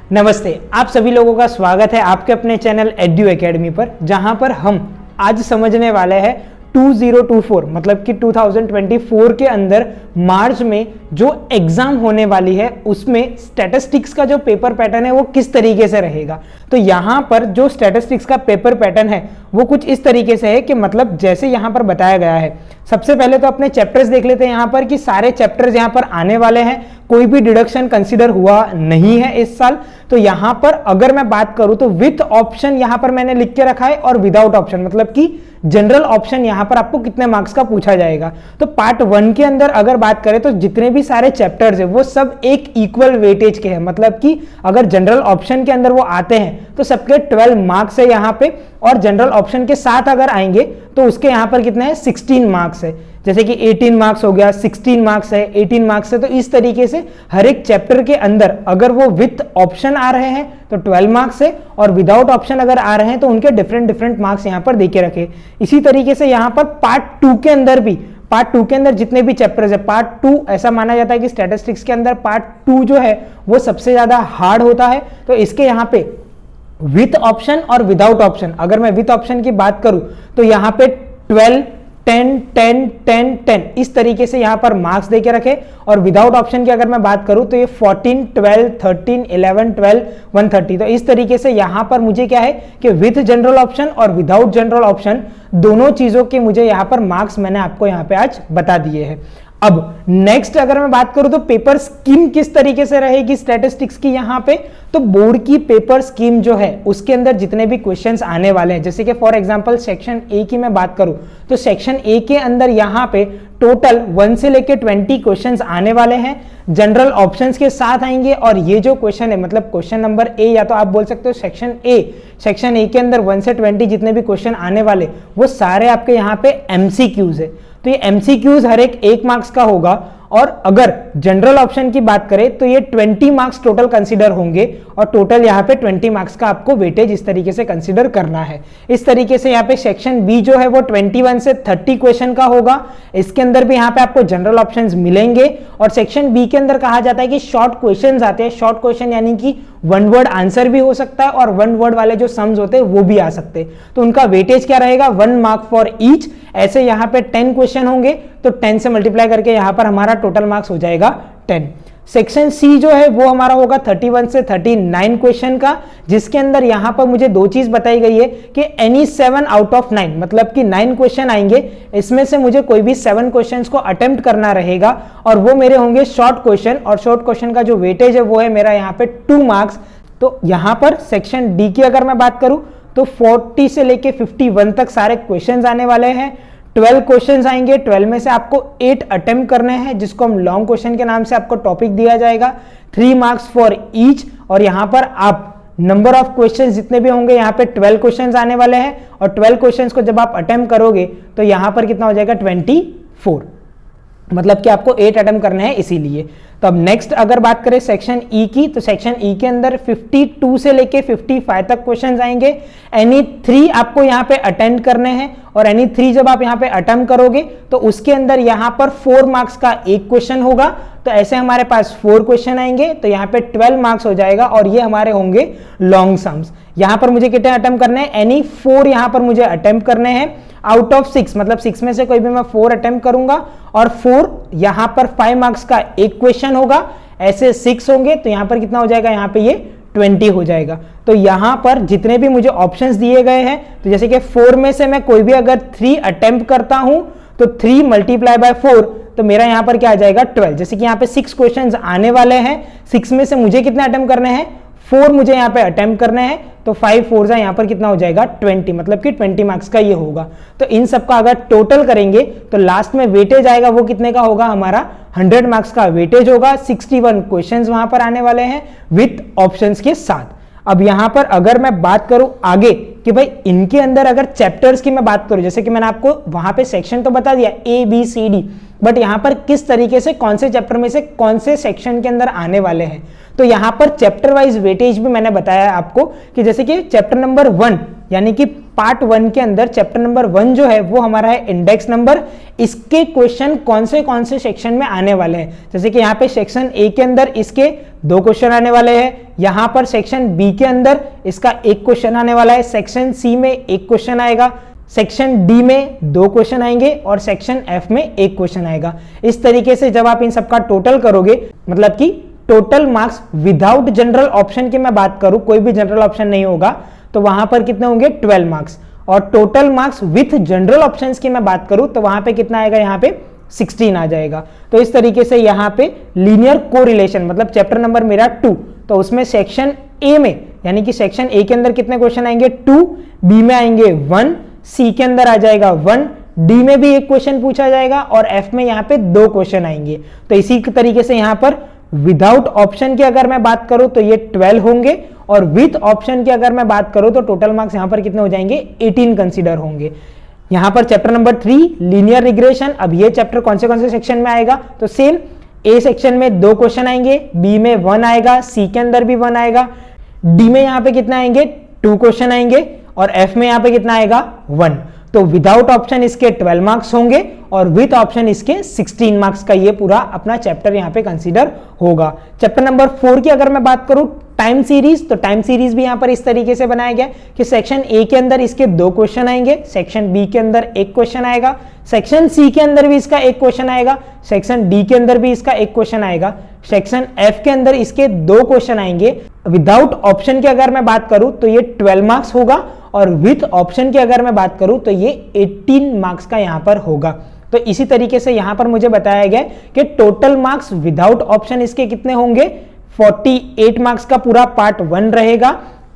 नमस्ते, आप सभी लोगों का स्वागत है आपके अपने चैनल एड्यू एकेडमी पर, जहां पर हम आज समझने वाले हैं 2024 मतलब कि 2024 के अंदर मार्च में जो एग्जाम होने वाली है उसमें स्टैटिस्टिक्स का जो पेपर पैटर्न है वो किस तरीके से रहेगा। तो यहाँ पर जो स्टैटिस्टिक्स का पेपर पैटर्न है वो कुछ इस तरीके से है कि मतलब जैसे यहाँ पर बताया गया है। सबसे पहले तो अपने चैप्टर्स देख लेते हैं यहाँ पर कि सारे चैप्टर्स यहाँ पर आने वाले हैं, कोई भी डिडक्शन कंसीडर हुआ नहीं है इस साल। तो यहाँ पर अगर मैं बात करूं तो विथ ऑप्शन यहाँ पर मैंने लिख के रखा है और विदाउट ऑप्शन मतलब कि जनरल ऑप्शन यहाँ पर आपको कितने मार्क्स का पूछा जाएगा। तो पार्ट 1 के अंदर अगर बात करें तो जितने भी सारे चैप्टर्स है वो सब एक इक्वल वेटेज के हैं, मतलब कि अगर जनरल ऑप्शन के अंदर वो आते हैं तो सबके 12 मार्क्स है यहाँ पे, और जनरल ऑप्शन के साथ अगर आएंगे तो उसके यहाँ पर कितने हैं 16 मार्क्स है। जैसे कि 18 मार्क्स हो गया, 16 मार्क्स है, 18 मार्क्स है। तो इस तरीके से हर एक चैप्टर के अंदर अगर वो विथ ऑप्शन आ रहे हैं तो 12 मार्क्स है, और विदाउट ऑप्शन अगर आ रहे हैं तो उनके डिफरेंट मार्क्स यहाँ पर देके रखे। इसी तरीके से यहाँ पर पार्ट 2 के अंदर भी, पार्ट 2 के अंदर जितने भी चैप्टर्स है, पार्ट 2 ऐसा माना जाता है कि स्टैटिस्टिक्स के अंदर पार्ट 2 जो है वो सबसे ज्यादा हार्ड होता है। तो इसके यहाँ पे विथ ऑप्शन और विदाउट ऑप्शन, अगर मैं विथ ऑप्शन की बात करूं तो यहाँ पे 12, 10, 10, 10, 10 इस तरीके से यहाँ पर मार्क्स देके रखे। और विदाउट ऑप्शन की अगर मैं बात करूं तो ये 14, 12, 13, 11, 12, 130। तो इस तरीके से यहाँ पर मुझे क्या है कि विथ जनरल ऑप्शन और विदाउट जनरल ऑप्शन दोनों चीजों के मुझे यहाँ पर मार्क्स मैंने आपको यहाँ पे आज बता दिए हैं। अब नेक्स्ट अगर मैं बात करूं तो पेपर स्कीम किस तरीके से रहेगी स्टैटिस्टिक्स की यहाँ पे, तो बोर्ड की पेपर स्कीम जो है उसके अंदर जितने भी क्वेश्चंस आने वाले हैं, जैसे कि फॉर एग्जांपल सेक्शन ए की मैं बात करूं तो सेक्शन ए के अंदर यहाँ पे टोटल 1 से लेके 20 क्वेश्चंस आने वाले हैं, जनरल ऑप्शंस के साथ आएंगे। और ये जो क्वेश्चन है मतलब क्वेश्चन नंबर ए, या तो आप बोल सकते हो सेक्शन ए के अंदर 1 से 20 जितने भी क्वेश्चन आने वाले वो सारे आपके यहाँ पे एमसीक्यूज है। तो ये एमसीक्यूज हर एक मार्क्स का होगा, और अगर जनरल ऑप्शन की बात करें तो ये 20 मार्क्स टोटल कंसीडर होंगे, और टोटल यहाँ पे 20 मार्क्स का आपको वेटेज इस तरीके से कंसीडर करना है। इस तरीके से यहाँ पे सेक्शन बी जो है वो 21 से 30 क्वेश्चन का होगा, इसके अंदर भी यहाँ पे आपको जनरल ऑप्शंस मिलेंगे। और सेक्शन बी के अंदर कहा जाता है कि शॉर्ट क्वेश्चन आते हैं, शॉर्ट क्वेश्चन यानी कि 1 वर्ड आंसर भी हो सकता है और 1 वर्ड वाले जो सम्स होते हैं वो भी आ सकते हैं। तो उनका वेटेज क्या रहेगा 1 मार्क फॉर ईच। ऐसे यहाँ पे 10 क्वेश्चन होंगे तो 10 से मल्टीप्लाई करके यहाँ पर हमारा टोटल मार्क्स हो जाएगा 10। सेक्शन सी जो है वो हमारा होगा 31 से 39 क्वेश्चन का, जिसके अंदर यहाँ पर मुझे 2 चीज बताई गई है कि एनी 7 आउट ऑफ 9 मतलब कि 9 क्वेश्चन आएंगे, इसमें से मुझे कोई भी 7 क्वेश्चंस को अटेम्प्ट करना रहेगा, और वो मेरे होंगे शॉर्ट क्वेश्चन। और शॉर्ट क्वेश्चन का जो वेटेज है वो है मेरा यहाँ पे 2 मार्क्स। तो यहाँ पर सेक्शन डी की अगर मैं बात करूं तो 40 से लेके 51 तक सारे क्वेश्चंस आने वाले हैं। 12 क्वेश्चंस आएंगे, 12 में से आपको 8 अटेम्प्ट करने हैं, जिसको हम लॉन्ग क्वेश्चन के नाम से आपको टॉपिक दिया जाएगा, 3 मार्क्स फॉर ईच। और यहाँ पर आप नंबर ऑफ क्वेश्चंस जितने भी होंगे यहाँ पे 12 क्वेश्चंस आने वाले हैं, और 12 क्वेश्चंस को जब आप अटेम्प्ट करोगे तो यहाँ पर कितना हो जाएगा 24, मतलब कि आपको 8 अटेम्प्ट करने हैं इसीलिए। तो अब नेक्स्ट अगर बात करें सेक्शन ई की, तो सेक्शन ई के अंदर 52 से लेके 55 तक क्वेश्चंस आएंगे। एनी 3 आपको यहाँ पे अटेम्प्ट करने हैं, और एनी 3 जब आप यहाँ पे अटेम्प्ट करोगे तो उसके अंदर यहाँ पर 4 मार्क्स का एक क्वेश्चन होगा। तो ऐसे हमारे पास 4 क्वेश्चन आएंगे, तो यहाँ पे 12 मार्क्स हो जाएगा, और ये हमारे होंगे लॉन्ग सम्स। यहाँ पर मुझे कितने अटेम्प्ट करने हैं, एनी 4 यहाँ पर मुझे अटेम्प्ट करने हैं आउट ऑफ 6, मतलब 6 में से कोई भी मैं 4 अटेम्प्ट करूंगा, और 4 यहाँ पर 5 मार्क्स का एक क्वेश्चन होगा। ऐसे 6 होंगे तो यहाँ पर कितना हो जाएगा, यहाँ पे ये 20 हो जाएगा। तो यहाँ पर जितने भी मुझे ऑप्शंस दिए गए हैं, तो जैसे कि 4 में से मैं कोई भी अगर 3 अटेम्प्ट करता हूं तो 3 मल्टीप्लाई बाय 4, तो मेरा यहाँ पर क्या आ जाएगा 12। जैसे कि यहाँ पे 6 क्वेश्चंस आने वाले हैं, 6 में से मुझे कितने अटेम्प्ट करने हैं 4 मुझे यहाँ पे अटेम्प्ट करने हैं, तो 5 4 यहाँ पर कितना हो जाएगा 20, मतलब कि 20 मार्क्स का ये होगा। तो इन सब का अगर टोटल करेंगे तो लास्ट में वेटेज आएगा वो कितने का होगा, हमारा 100 मार्क्स का वेटेज होगा। 61 क्वेश्चंस वहां पर आने वाले हैं विथ ऑप्शंस के साथ। अब यहां पर अगर मैं बात करूं आगे कि भाई इनके अंदर अगर चैप्टर्स की मैं बात करूं, जैसे कि मैंने आपको वहां पे सेक्शन तो बता दिया A B C D, but यहां पर किस तरीके से कौन से चैप्टर में से कौन से सेक्शन के अंदर आने वाले हैं। तो यहाँ पर चैप्टर वाइज वेटेज भी मैंने बताया आपको कि जैसे कि चैप्टर नंबर 1 यानी कि पार्ट 1 के अंदर चैप्टर नंबर 1 जो है वो हमारा है इंडेक्स नंबर। इसके क्वेश्चन कौन से सेक्शन में आने वाले हैं, जैसे कि यहाँ पे सेक्शन ए के अंदर इसके 2 क्वेश्चन आने वाले हैं, यहाँ पर सेक्शन बी के अंदर इसका 1 क्वेश्चन आने वाला है, सेक्शन सी में 1 क्वेश्चन आएगा, सेक्शन डी में 2 क्वेश्चन आएंगे और सेक्शन एफ में 1 क्वेश्चन आएगा। इस तरीके से जब आप इन सबका टोटल करोगे, मतलब कि total marks without general option की मैं बात करूं, कोई भी जनरल ऑप्शन नहीं होगा, तो वहां पर कितने होंगे 12 मार्क्स। और total marks with general options की मैं बात करूं तो वहां पे कितना आएगा, यहाँ पे 16 आ जाएगा। तो इस तरीके से यहाँ पे लीनियर कोरिलेशन मतलब चैप्टर नंबर मेरा 2, तो उसमें सेक्शन ए में यानी कि सेक्शन ए के अंदर कितने क्वेश्चन आएंगे 2, बी में आएंगे 1, सी के अंदर आ जाएगा 1, डी में भी 1 क्वेश्चन पूछा जाएगा और एफ में यहाँ पे 2 क्वेश्चन आएंगे। तो इसी तरीके से यहाँ पर विदाउट ऑप्शन की अगर मैं बात करूं तो ये 12 होंगे और विथ ऑप्शन की अगर मैं बात करूं तो टोटल मार्क्स यहां पर कितने हो जाएंगे 18 कंसीडर होंगे। यहां पर चैप्टर नंबर 3 लीनियर रिग्रेशन, अब ये चैप्टर कौन से सेक्शन में आएगा, तो सेम ए सेक्शन में 2 क्वेश्चन आएंगे, बी में 1 आएगा, सी के अंदर भी 1 आएगा, डी में यहां पे कितना आएंगे 2 क्वेश्चन आएंगे और एफ में यहां पे कितना आएगा 1। तो विदाउट ऑप्शन इसके 12 मार्क्स होंगे और विथ ऑप्शन इसके 16 मार्क्स का ये पूरा अपना चैप्टर यहाँ पे कंसीडर होगा। चैप्टर नंबर 4 की अगर मैं बात करूं टाइम सीरीज, तो टाइम सीरीज भी यहाँ पर इस तरीके से बनाया गया कि सेक्शन ए के अंदर इसके 2 क्वेश्चन आएंगे, सेक्शन बी के अंदर 1 क्वेश्चन आएगा, सेक्शन सी के अंदर भी इसका 1 क्वेश्चन आएगा, सेक्शन डी के अंदर भी इसका 1 क्वेश्चन आएगा, सेक्शन एफ के अंदर इसके 2 क्वेश्चन आएंगे। विदाउट ऑप्शन की अगर मैं बात करूं तो ये 12 मार्क्स होगा और विथ ऑप्शन की अगर मैं बात करूं तो ये 18 मार्क्स का यहां पर होगा। तो इसी तरीके से यहां पर मुझे बताया गया कि टोटल मार्क्स विदाउट ऑप्शन इसके कितने होंगे 48 मार्क्स का पूरा पार्ट 1 रहेगा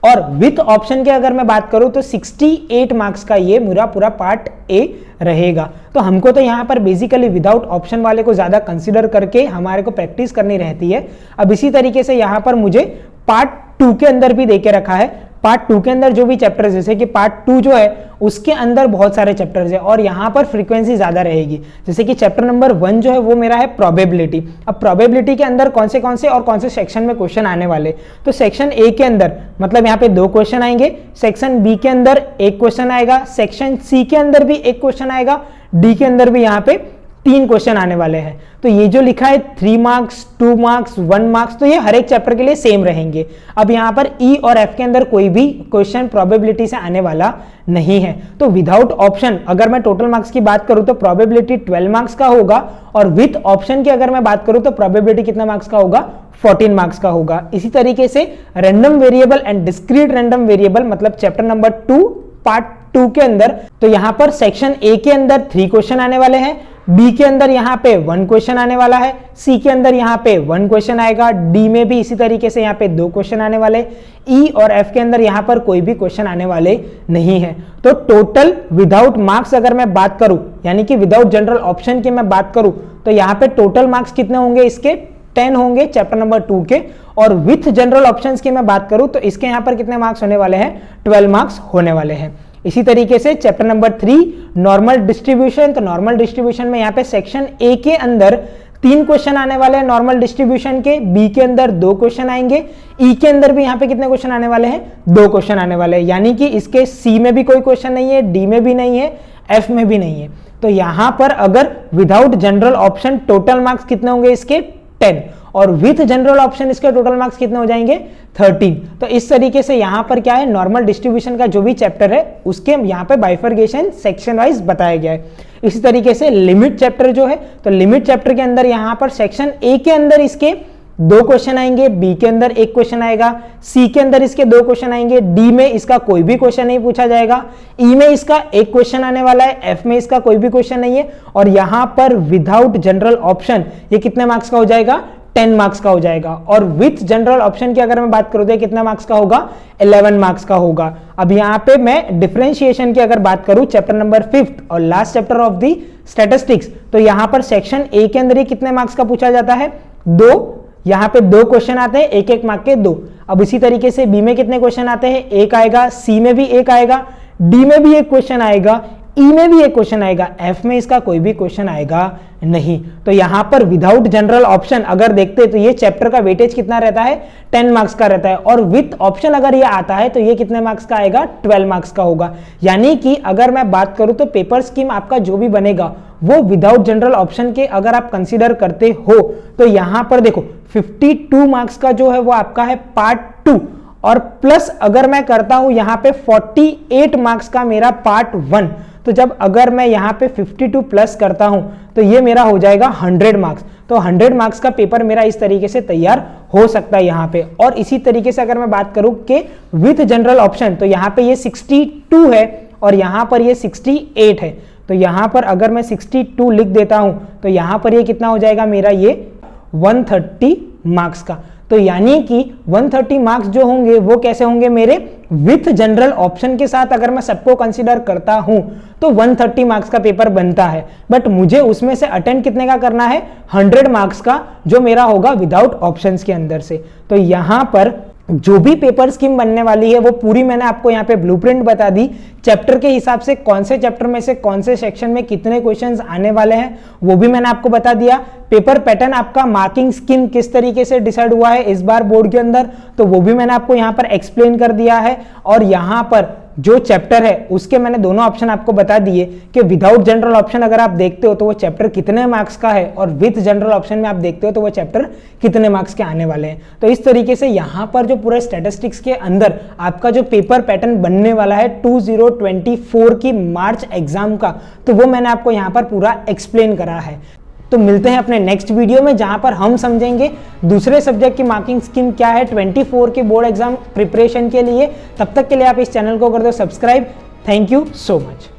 और विथ ऑप्शन की अगर मैं बात करूं तो 68 मार्क्स का ये पूरा पार्ट ए रहेगा। तो हमको तो यहाँ पर बेसिकली विदाउट ऑप्शन वाले को ज्यादा कंसीडर करके हमारे को प्रैक्टिस करनी रहती है। अब इसी तरीके से यहाँ पर मुझे पार्ट 2 के अंदर भी देके रखा है। पार्ट 2 के अंदर जो भी चैप्टर्स, जैसे कि पार्ट 2 जो है उसके अंदर बहुत सारे चैप्टर्स है और यहाँ पर फ्रीक्वेंसी ज्यादा रहेगी। जैसे कि चैप्टर नंबर 1 जो है वो मेरा है प्रोबेबिलिटी। अब प्रोबेबिलिटी के अंदर कौन से सेक्शन में क्वेश्चन आने वाले, तो सेक्शन ए के अंदर मतलब यहाँ पे 2 क्वेश्चन आएंगे, सेक्शन बी के अंदर 1 क्वेश्चन आएगा, सेक्शन सी के अंदर भी 1 क्वेश्चन आएगा, डी के अंदर भी यहाँ पे 3 क्वेश्चन आने वाले हैं। तो ये जो लिखा है 3 मार्क्स 2 मार्क्स 1 मार्क्स, तो ये हर एक चैप्टर के लिए सेम रहेंगे। अब यहाँ पर ई और एफ के अंदर कोई भी क्वेश्चन प्रोबेबिलिटी से आने वाला नहीं है। तो विदाउट ऑप्शन अगर मैं टोटल मार्क्स की बात करूं तो प्रोबेबिलिटी 12 मार्क्स का होगा और विथ ऑप्शन की अगर मैं बात करूं तो प्रोबेबिलिटी कितना मार्क्स का होगा 14 मार्क्स का होगा। इसी तरीके से random variable and discrete random variable मतलब चैप्टर नंबर 2 पार्ट 2 के अंदर, तो यहाँ पर सेक्शन ए के अंदर 3 क्वेश्चन आने वाले हैं, बी के अंदर यहाँ पे 1 क्वेश्चन आने वाला है, सी के अंदर यहाँ पे 1 क्वेश्चन आएगा, डी में भी इसी तरीके से यहाँ पे 2 क्वेश्चन आने वाले, ई और एफ के अंदर यहाँ पर कोई भी क्वेश्चन आने वाले नहीं है। तो टोटल विदाउट मार्क्स अगर मैं बात करूं यानी कि विदाउट जनरल ऑप्शन की मैं बात करूं तो यहाँ पे टोटल मार्क्स कितने होंगे इसके 10 होंगे चैप्टर नंबर 2 के, और विथ जनरल ऑप्शंस की मैं बात करूं तो इसके यहाँ पर कितने मार्क्स होने वाले हैं 12 मार्क्स होने वाले हैं। इसी तरीके से चैप्टर नंबर 3 नॉर्मल डिस्ट्रीब्यूशन, तो नॉर्मल डिस्ट्रीब्यूशन में यहाँ पे सेक्शन ए के अंदर 3 क्वेश्चन आने वाले हैं नॉर्मल डिस्ट्रीब्यूशन के, बी के अंदर 2 क्वेश्चन आएंगे, ई के अंदर भी यहाँ पे कितने क्वेश्चन आने वाले हैं 2 क्वेश्चन आने वाले हैं, यानी कि इसके सी में भी कोई क्वेश्चन नहीं है, डी में भी नहीं है, एफ में भी नहीं है। तो यहाँ पर अगर without general option total marks कितने होंगे इसके 10 और विथ जनरल ऑप्शन इसके टोटल मार्क्स कितने हो जाएंगे 13। तो इस तरीके से यहाँ पर क्या है नॉर्मल डिस्ट्रीब्यूशन का जो भी चैप्टर है उसके यहाँ पे बाइफर्गेशन सेक्शन वाइज बताया गया है। इसी तरीके से लिमिट चैप्टर जो है, तो लिमिट चैप्टर के अंदर यहाँ पर सेक्शन ए के अंदर इसके 2 क्वेश्चन आएंगे, बी के अंदर 1 क्वेश्चन आएगा, सी के अंदर इसके 2 क्वेश्चन आएंगे, डी में इसका कोई भी क्वेश्चन नहीं पूछा जाएगा, ई में इसका 1 क्वेश्चन आने वाला है, एफ में इसका कोई भी क्वेश्चन नहीं है, और यहाँ पर विदाउट जनरल ऑप्शन ये कितने मार्क्स का हो जाएगा 10 मार्क्स का हो जाएगा, और विथ जनरल ऑप्शन की अगर मैं बात करूं तो कितना मार्क्स का होगा 11 मार्क्स का होगा। अब यहाँ पे मैं डिफरेंशिएशन की अगर बात करूं चैप्टर नंबर 5 और last chapter of the statistics, तो यहाँ पर सेक्शन ए के अंदर ये कितने मार्क्स का पूछा जाता है 2, यहाँ पे 2 क्वेश्चन आते हैं 1-1 मार्क के 2। अब इसी तरीके से बी में कितने क्वेश्चन आते हैं 1 आएगा, सी में भी 1 आएगा, डी में भी 1 क्वेश्चन आएगा, ई में भी एक क्वेश्चन आएगा, एफ में इसका कोई भी क्वेश्चन आएगा नहीं। तो यहां पर विदाउट जनरल ऑप्शन अगर देखते तो ये चैप्टर का वेटेज कितना रहता है, 10 मार्क्स का रहता है, और विथ ऑप्शन अगर ये आता है तो ये कितने मार्क्स का आएगा, 12 मार्क्स का होगा। यानी कि अगर मैं बात करूं तो पेपर स्कीम आपका जो भी बनेगा वो विदाउट जनरल ऑप्शन के अगर आप कंसीडर करते हो तो यहां पर देखो 52 मार्क्स का जो है वो आपका है पार्ट 2, और प्लस अगर मैं करता हूं यहां पे 48 मार्क्स का मेरा पार्ट 1, तो जब अगर मैं यहां पे 52 प्लस करता हूं तो ये मेरा हो जाएगा 100 मार्क्स। तो 100 मार्क्स का पेपर मेरा इस तरीके से तैयार हो सकता है यहां पे। और इसी तरीके से अगर मैं बात करूं कि विथ जनरल ऑप्शन तो यहां पे ये 62 है और यहां पर ये 68 है। तो यहां पर अगर मैं 62 लिख देता हूं तो यहां पर ये कितना हो जाएगा मेरा, ये 130 मार्क्स का। तो यानी कि 130 मार्क्स जो होंगे वो कैसे होंगे मेरे, विथ जनरल ऑप्शन के साथ अगर मैं सबको कंसीडर करता हूं तो 130 मार्क्स का पेपर बनता है। बट मुझे उसमें से अटेंड कितने का करना है, 100 मार्क्स का, जो मेरा होगा विदाउट ऑप्शंस के अंदर से। तो यहां पर जो भी पेपर स्कीम बनने वाली है वो पूरी मैंने आपको यहाँ पे ब्लूप्रिंट बता दी। चैप्टर के हिसाब से कौन से चैप्टर में से कौन से सेक्शन में कितने क्वेश्चंस आने वाले हैं वो भी मैंने आपको बता दिया। पेपर पैटर्न आपका मार्किंग स्कीम किस तरीके से डिसाइड हुआ है इस बार बोर्ड के अंदर, तो वो भी मैंने आपको यहाँ पर एक्सप्लेन कर दिया है। और यहाँ पर जो चैप्टर है उसके मैंने दोनों ऑप्शन आपको बता दिए कि विदाउट जनरल ऑप्शन अगर आप देखते हो तो वो चैप्टर कितने मार्क्स का है, और विथ जनरल ऑप्शन में आप देखते हो तो वो चैप्टर कितने मार्क्स के आने वाले हैं। तो इस तरीके से यहां पर जो पूरे स्टैटिस्टिक्स के अंदर आपका जो पेपर पैटर्न बनने वाला है 2024 की मार्च एग्जाम का, तो वो मैंने आपको यहां पर पूरा एक्सप्लेन करा है। तो मिलते हैं अपने नेक्स्ट वीडियो में जहां पर हम समझेंगे दूसरे सब्जेक्ट की मार्किंग स्कीम क्या है 24 के बोर्ड एग्जाम प्रिपरेशन के लिए। तब तक के लिए आप इस चैनल को कर दो subscribe. Thank you so much.